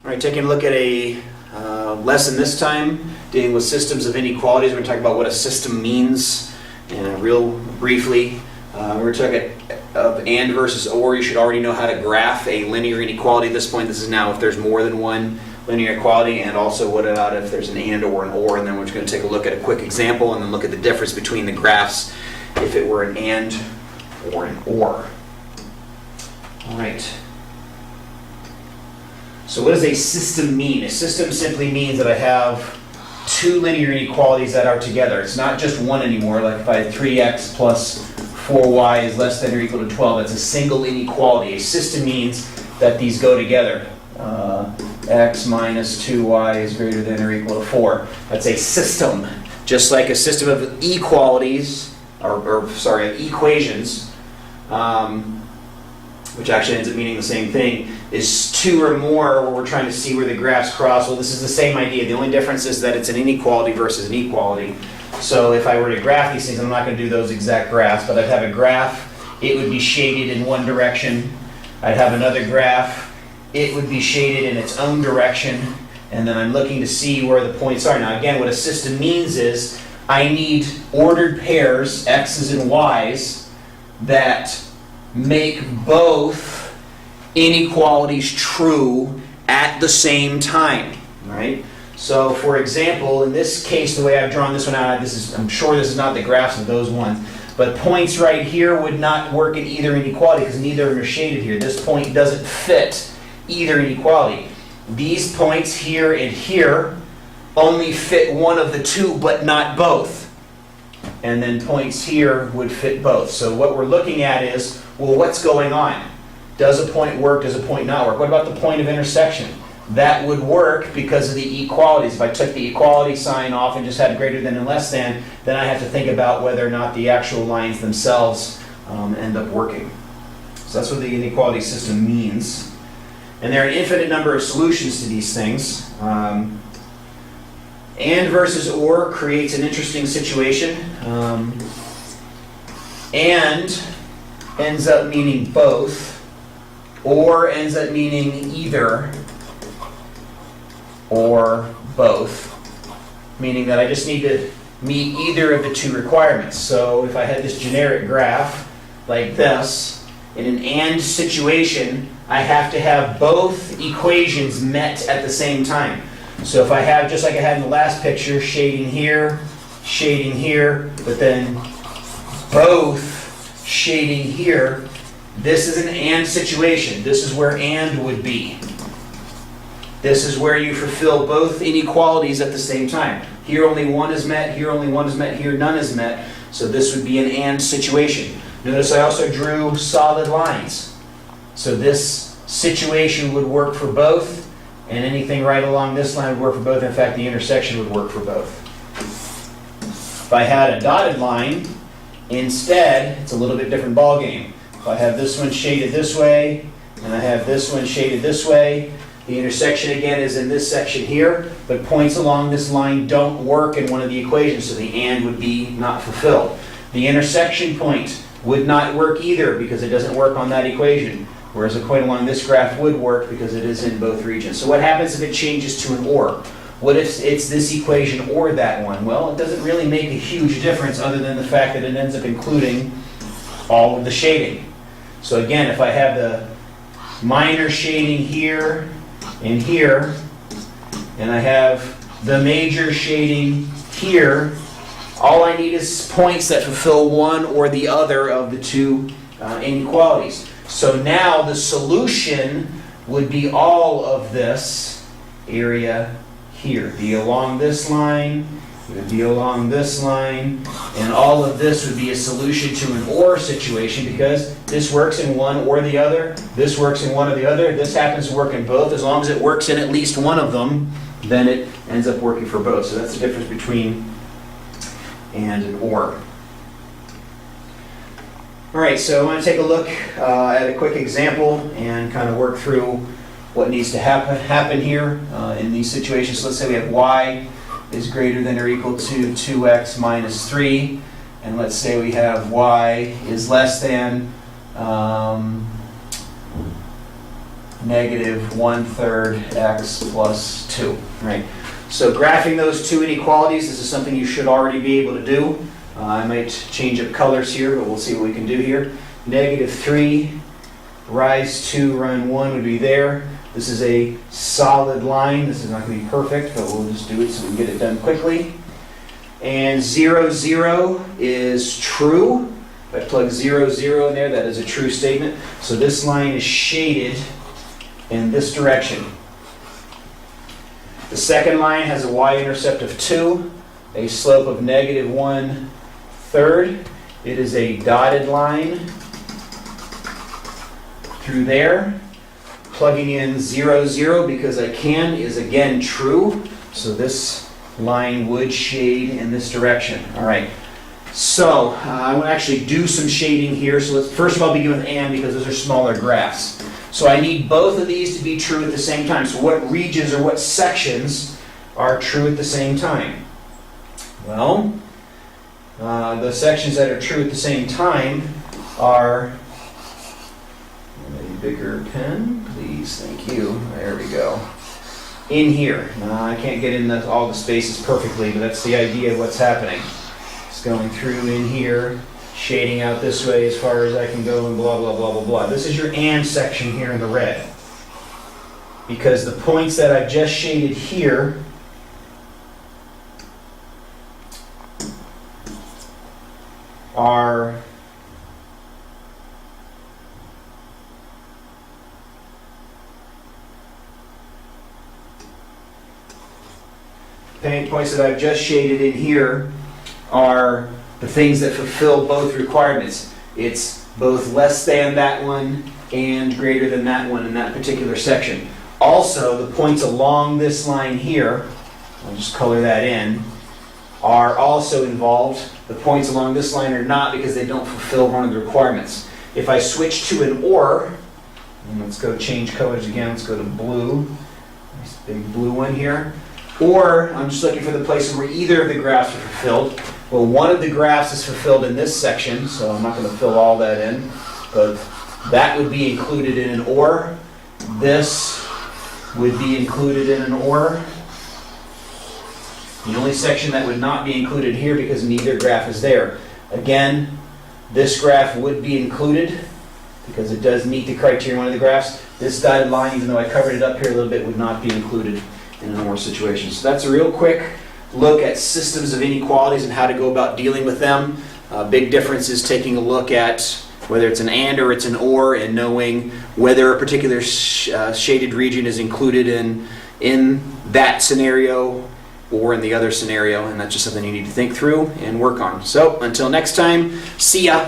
All right, taking a look at a lesson this time, dealing with systems of inequalities. We're going to talk about what a system means, and real briefly. We're talking of and versus or. You should already know how to graph a linear inequality at this point. This is now if there's more than one linear inequality, and also what about if there's an and or an or. And then we're just going to take a look at a quick example and then look at the difference between the graphs if it were an and or an or. All right. So what does a system mean? A system simply means that I have two linear inequalities that are together. It's not just one anymore. Like if I had 3x plus 4y is less than or equal to 12, that's a single inequality. A system means that these go together. X minus 2y is greater than or equal to 4. That's a system. Just like a system of equalities, of equations, which actually ends up meaning the same thing, is two or more where we're trying to see where the graphs cross. Well, this is the same idea. The only difference is that it's an inequality versus an equality. So if I were to graph these things, I'm not going to do those exact graphs, but I'd have a graph. It would be shaded in one direction. I'd have another graph. It would be shaded in its own direction. And then I'm looking to see where the points are. Now, again, what a system means is I need ordered pairs, x's and y's, that make both inequalities true at the same time, right? So, for example, in this case, the way I've drawn this one out, I'm sure this is not the graphs of those ones, but points right here would not work in either inequality because neither of them are shaded here. This point doesn't fit either inequality. These points here and here only fit one of the two, but not both. And then points here would fit both. So what we're looking at is, well, what's going on? Does a point work? Does a point not work? What about the point of intersection? That would work because of the equalities. If I took the equality sign off and just had greater than and less than, then I have to think about whether or not the actual lines themselves end up working. So that's what the inequality system means. And there are an infinite number of solutions to these things. And versus or creates an interesting situation. And ends up meaning both. Or ends up meaning either or both, meaning that I just need to meet either of the two requirements. So if I had this generic graph like this, in an and situation, I have to have both equations met at the same time. So if I have, just like I had in the last picture, shading here, but then both shading here, this is an and situation. This is where and would be. This is where you fulfill both inequalities at the same time. Here only one is met, here only one is met, here none is met. So this would be an and situation. Notice I also drew solid lines. So this situation would work for both, and anything right along this line would work for both. In fact, the intersection would work for both. If I had a dotted line, instead, it's a little bit different ballgame. If I have this one shaded this way, and I have this one shaded this way, the intersection again is in this section here, but points along this line don't work in one of the equations, so the and would be not fulfilled. The intersection point would not work either because it doesn't work on that equation, whereas a point along this graph would work because it is in both regions. So what happens if it changes to an or? What if it's this equation or that one? Well, it doesn't really make a huge difference other than the fact that it ends up including all of the shading. So again, if I have the minor shading here and here, and I have the major shading here, all I need is points that fulfill one or the other of the two inequalities. So now the solution would be all of this area here. Be along this line, it would be along this line, and all of this would be a solution to an or situation because this works in one or the other, this works in one or the other, this happens to work in both. As long as it works in at least one of them, then it ends up working for both. So that's the difference between and an or. All right, so I want to take a look at a quick example and kind of work through what needs to happen here in these situations. So let's say we have y is greater than or equal to 2x minus 3, and let's say we have y is less than negative 1/3 x plus 2, right? So graphing those two inequalities, this is something you should already be able to do. I might change up colors here, but we'll see what we can do here. Negative 3, rise 2, run 1 would be there. This is a solid line. This is not going to be perfect, but we'll just do it so we can get it done quickly. And 0, 0 is true. If I plug 0, 0 in there, that is a true statement. So this line is shaded in this direction. The second line has a y-intercept of 2, a slope of negative 1/3. It is a dotted line through there. Plugging in 0, 0 because I can is again true. So this line would shade in this direction. All right. So I want to actually do some shading here. So let's first of all begin with and because those are smaller graphs. So I need both of these to be true at the same time. So what regions or what sections are true at the same time? Well, the sections that are true at the same time are, a bigger pen, please, thank you. There we go. In here. I can't get in all the spaces perfectly, but that's the idea of what's happening. It's going through in here, shading out this way as far as I can go, and blah, blah, blah, blah, blah. This is your and section here in the red. Because the points that I've just shaded here are points that I've just shaded in here are the things that fulfill both requirements. It's both less than that one and greater than that one in that particular section. Also, the points along this line here, I'll just color that in, are also involved. The points along this line are not because they don't fulfill one of the requirements. If I switch to an or, and let's go change colors again, let's go to blue, nice big blue one here. Or I'm just looking for the places where either of the graphs are fulfilled. Well, one of the graphs is fulfilled in this section, so I'm not going to fill all that in, but that would be included in an or. This would be included in an or. The only section that would not be included here because neither graph is there. Again, this graph would be included because it does meet the criteria in one of the graphs. This dotted line, even though I covered it up here a little bit, would not be included in an or situation. So that's a real quick look at systems of inequalities and how to go about dealing with them. Big difference is taking a look at whether it's an and or it's an or and knowing whether a particular shaded region is included in that scenario or in the other scenario, and that's just something you need to think through and work on. So until next time, see ya.